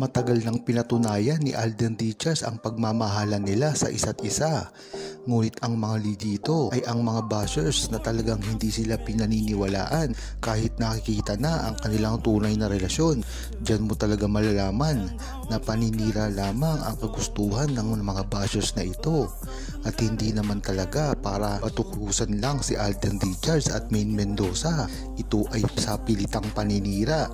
Matagal nang pinatunayan ni Alden Richards ang pagmamahalan nila sa isa't isa. Ngunit ang mga lead dito ay ang mga bashers na talagang hindi sila pinaniniwalaan kahit nakikita na ang kanilang tunay na relasyon. Diyan mo talaga malalaman na paninira lamang ang kagustuhan ng mga bashers na ito. At hindi naman talaga para patukusan lang si Alden Richards at Maine Mendoza. Ito ay sa pilitang paninira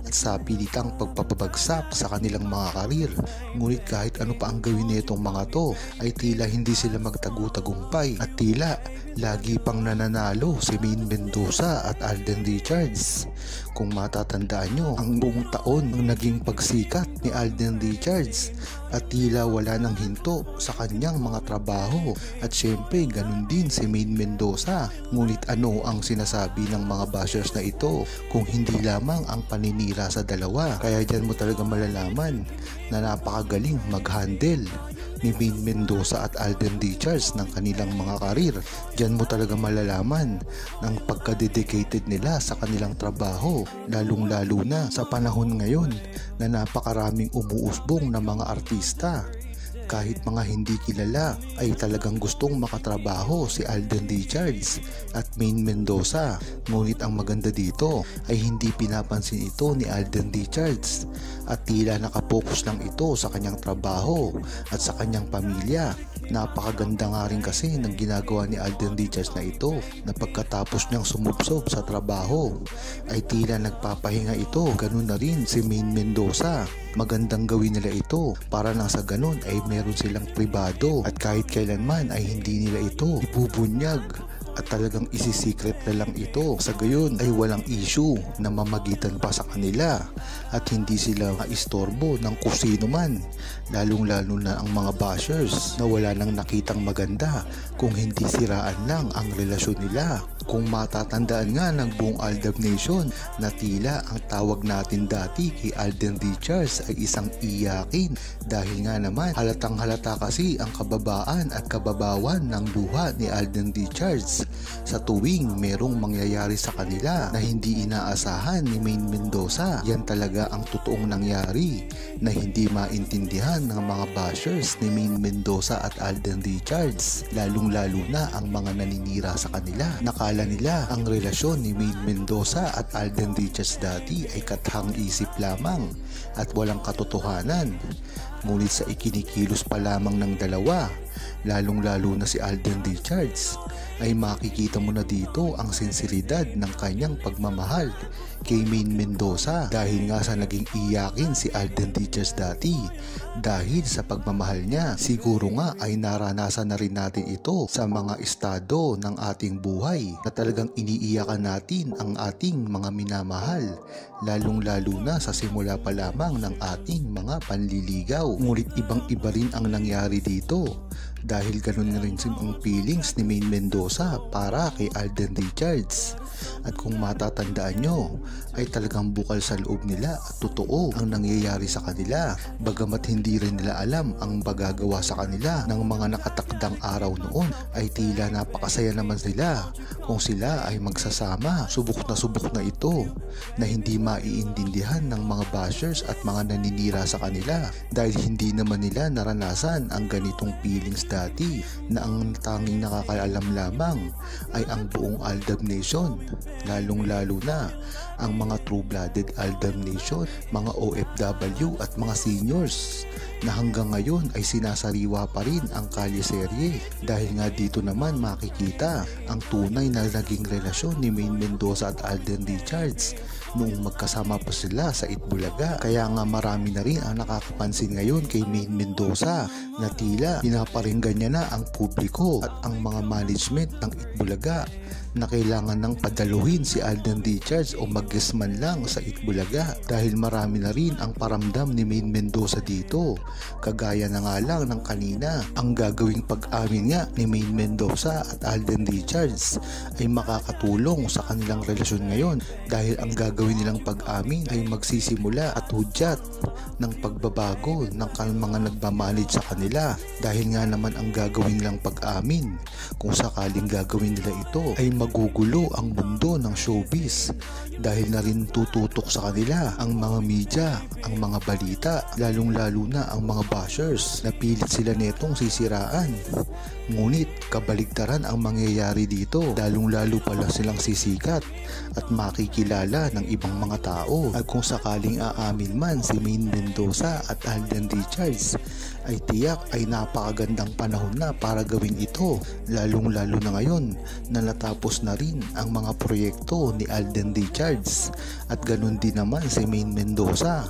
at sa pilitang pagpapabagsak sa kanilang mga karir. Ngunit kahit ano pa ang gawin nitong mga to ay tila hindi sila magtagumpay at tila lagi pang nananalo si Maine Mendoza at Alden Richards. Kung matatandaan nyo, ang buong taon ang naging pagsikat ni Alden Richards at tila wala nang hinto sa kanyang mga trabaho, at syempre ganun din si Maine Mendoza. Ngunit ano ang sinasabi ng mga bashers na ito kung hindi lamang ang paninira sa dalawa? Kaya dyan mo talaga malalaman na napakagaling mag-handle ni Maine Mendoza at Alden Richards ng kanilang mga karir. Diyan mo talaga malalaman ng pagka-dedicated nila sa kanilang trabaho, lalong-lalo na sa panahon ngayon na napakaraming umuusbong na mga artista. Kahit mga hindi kilala ay talagang gustong makatrabaho si Alden Richards at Maine Mendoza. Ngunit ang maganda dito ay hindi pinapansin ito ni Alden Richards at tila nakapokus lang ito sa kanyang trabaho at sa kanyang pamilya. Napakaganda nga rin kasi ng ginagawa ni Alden Richards na ito, na pagkatapos niyang sumubsob sa trabaho ay tila nagpapahinga ito. Ganun na rin si Maine Mendoza. Magandang gawin nila ito para nang sa ganun ay meron silang pribado at kahit kailanman ay hindi nila ito ibubunyag at talagang isisikret na lang ito. Sa gayon ay walang issue na mamagitan pa sa kanila at hindi sila maistorbo ng kusino man, lalong-lalo na ang mga bashers na wala nang nakitang maganda kung hindi siraan lang ang relasyon nila. Kung matatandaan nga ng buong Aldab Nation na tila ang tawag natin dati kay Alden Richards ay isang iyakin, dahil nga naman halatang halata kasi ang kababaan at kababawan ng luha ni Alden Richards sa tuwing merong mangyayari sa kanila na hindi inaasahan ni Maine Mendoza. Yan talaga ang totoong nangyari na hindi maintindihan ng mga bashers ni Maine Mendoza at Alden Richards, lalong-lalo na ang mga naninira sa kanila. Nakala nila ang relasyon ni Maine Mendoza at Alden Richards dati ay kathang isip lamang at walang katotohanan. Ngunit sa ikinikilos pa lamang ng dalawa, lalong-lalo na si Alden Richards, ay makikita mo na dito ang sinseridad ng kanyang pagmamahal kay Maine Mendoza, dahil nga sa naging iyakin si Alden Richards dati. Dahil sa pagmamahal niya, siguro nga ay naranasan na rin natin ito sa mga estado ng ating buhay na talagang iniiyakan natin ang ating mga minamahal, lalong-lalo na sa simula pa lamang ng ating mga panliligaw. Ngunit ibang-iba rin ang nangyari dito, dahil ganun na rin ang feelings ni Maine Mendoza para kay Alden Richards. At kung matatandaan nyo, ay talagang bukal sa loob nila at totoo ang nangyayari sa kanila, bagamat hindi rin nila alam ang magagawa sa kanila ng mga nakatakdang araw noon. Ay tila napakasaya naman sila kung sila ay magsasama. Subok na ito na hindi maiintindihan ng mga bashers at mga naninira sa kanila, dahil hindi naman nila naranasan ang ganitong feelings dati, na ang tanging nakakaalam lamang ay ang buong Aldab Nation, lalong-lalo na ang mga true-blooded Aldab Nation, mga OFW at mga seniors na hanggang ngayon ay sinasariwa pa rin ang kalye-serye, dahil nga dito naman makikita ang tunay na naging relasyon ni Maine Mendoza at Alden Richards noong magkasama pa sila sa Itbulaga. Kaya nga marami na rin ang nakakapansin ngayon kay Maine Mendoza na tila pinaparinggan niya na ang publiko at ang mga management ng Itbulaga na kailangan nang padaluhin si Alden Richards o mag-guest man lang sa Itbulaga, dahil marami na rin ang paramdam ni Maine Mendoza dito. Kagaya na nga lang ng kanina, ang gagawing pag-amin nga ni Maine Mendoza at Alden Richards ay makakatulong sa kanilang relasyon ngayon, dahil ang gagawin nilang pag-amin ay magsisimula at hudyat ng pagbabago ng mga nagmamanage sa kanila, dahil nga naman ang gagawin nilang pag-amin, kung sakaling gagawin nila ito, ay magugulo ang mundo ng showbiz dahil na rin tututok sa kanila ang mga media, ang mga balita, lalong-lalo na ang mga bashers na pilit sila netong sisiraan. Ngunit kabaligtaran ang mangyayari dito, lalong-lalo pala silang sisikat at makikilala ng ibang mga tao. At kung sakaling aamin man si Maine Mendoza at Alden Richards, ay tiyak ay napakagandang panahon na para gawin ito, lalong-lalo na ngayon na natapos na rin ang mga proyekto ni Alden Richards. At ganun din naman si Maine Mendoza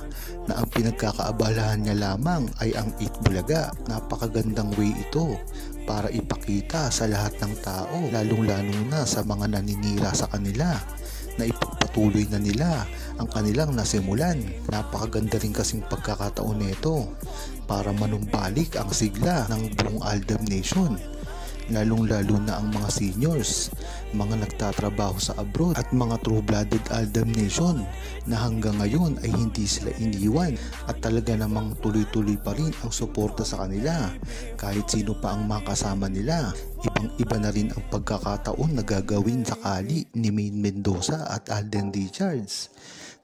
na ang pinagkakaabalahan niya lamang ay ang Eat Bulaga. Napakagandang way ito para ipakita sa lahat ng tao, lalong-lalo na sa mga naninira sa kanila, na ipagpatuloy na nila ang kanilang nasimulan. Napakaganda rin kasing pagkakataon nito para manumbalik ang sigla ng buong Aldab Nation, lalong-lalo na ang mga seniors, mga nagtatrabaho sa abroad at mga true-blooded Aldab Nation na hanggang ngayon ay hindi sila iniwan at talaga namang tuloy-tuloy pa rin ang suporta sa kanila kahit sino pa ang makasama nila. Ibang-iba na rin ang pagkakataon na gagawin sakali ni Maine Mendoza at Alden Richards,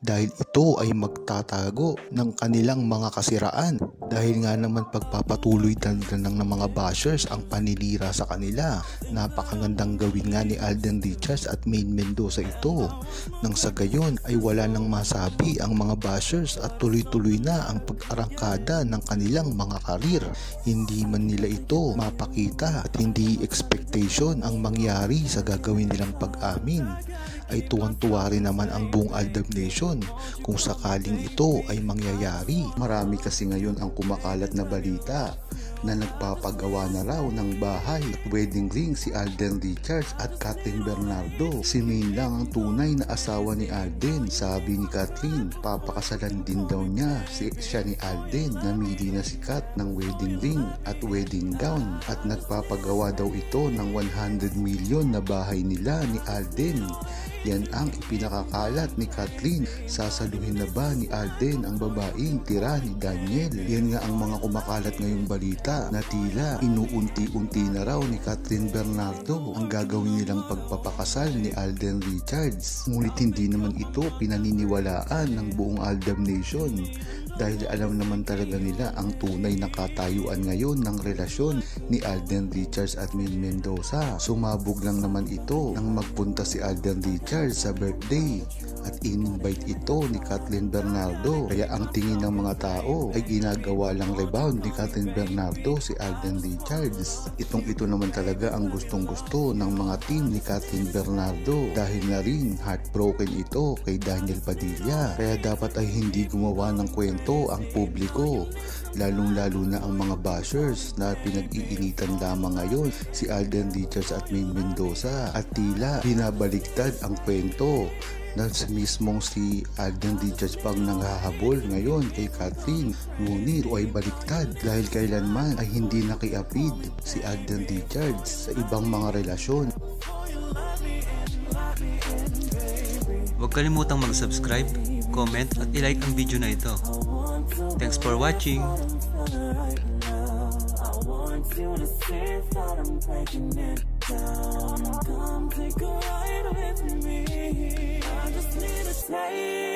dahil ito ay magtatago ng kanilang mga kasiraan, dahil nga naman pagpapatuloy ng mga bashers ang paninira sa kanila. Napakagandang gawin nga ni Alden Richards at Maine Mendoza ito, nang sa gayon ay wala nang masabi ang mga bashers at tuloy-tuloy na ang pag-arangkada ng kanilang mga karir. Hindi man nila ito mapakita at hindi expectation ang mangyari sa gagawin nilang pag-amin, ay tuwan-tuwa rin naman ang buong Aldab Nation kung sakaling ito ay mangyayari. Marami kasi ngayon ang kumakalat na balita na nagpapagawa na raw ng bahay at wedding ring si Alden Richards at Kathleen Bernardo. Si Maine lang ang tunay na asawa ni Alden. Sabi ni Kathleen, papakasalan din daw niya siya ni Alden. Namili na si Kat ng wedding ring at wedding gown at nagpapagawa daw ito ng 100 million na bahay nila ni Alden. Yan ang ipinakakalat ni Kathleen. Sasaluhin na ba ni Alden ang babaeng tira ni Daniel? Yan nga ang mga kumakalat ngayong balita na tila inuunti-unti na raw ni Kathleen Bernardo ang gagawin nilang pagpapakasal ni Alden Richards. Ngunit hindi naman ito pinaniniwalaan ng buong Aldab Nation, dahil alam naman talaga nila ang tunay na katayuan ngayon ng relasyon ni Alden Richards at Maine Mendoza. Sumabog lang naman ito nang magpunta si Alden Richards sa birthday at in-invite ito ni Kathleen Bernardo. Kaya ang tingin ng mga tao ay ginagawa lang rebound ni Kathleen Bernardo si Alden Richards. Ito naman talaga ang gustong-gusto ng mga team ni Kathleen Bernardo, dahil na rin heartbroken ito kay Daniel Padilla. Kaya dapat ay hindi gumawa ng kwento ang publiko, lalong-lalo na ang mga bashers na pinag-iinitan lamang ngayon si Alden Richards at Maine Mendoza, at tila binabaliktad ang kwento na mismong si Alden Richards pang nanghahabol ngayon kay Kathleen. Ngunit ay baliktad dahil kailanman ay hindi nakiapid si Alden Richards sa ibang mga relasyon. Huwag kalimutang mag-subscribe, comment at i-like ang video na ito. Thanks for watching! You to see that I'm breaking it down. Come take a ride with me. I just need to say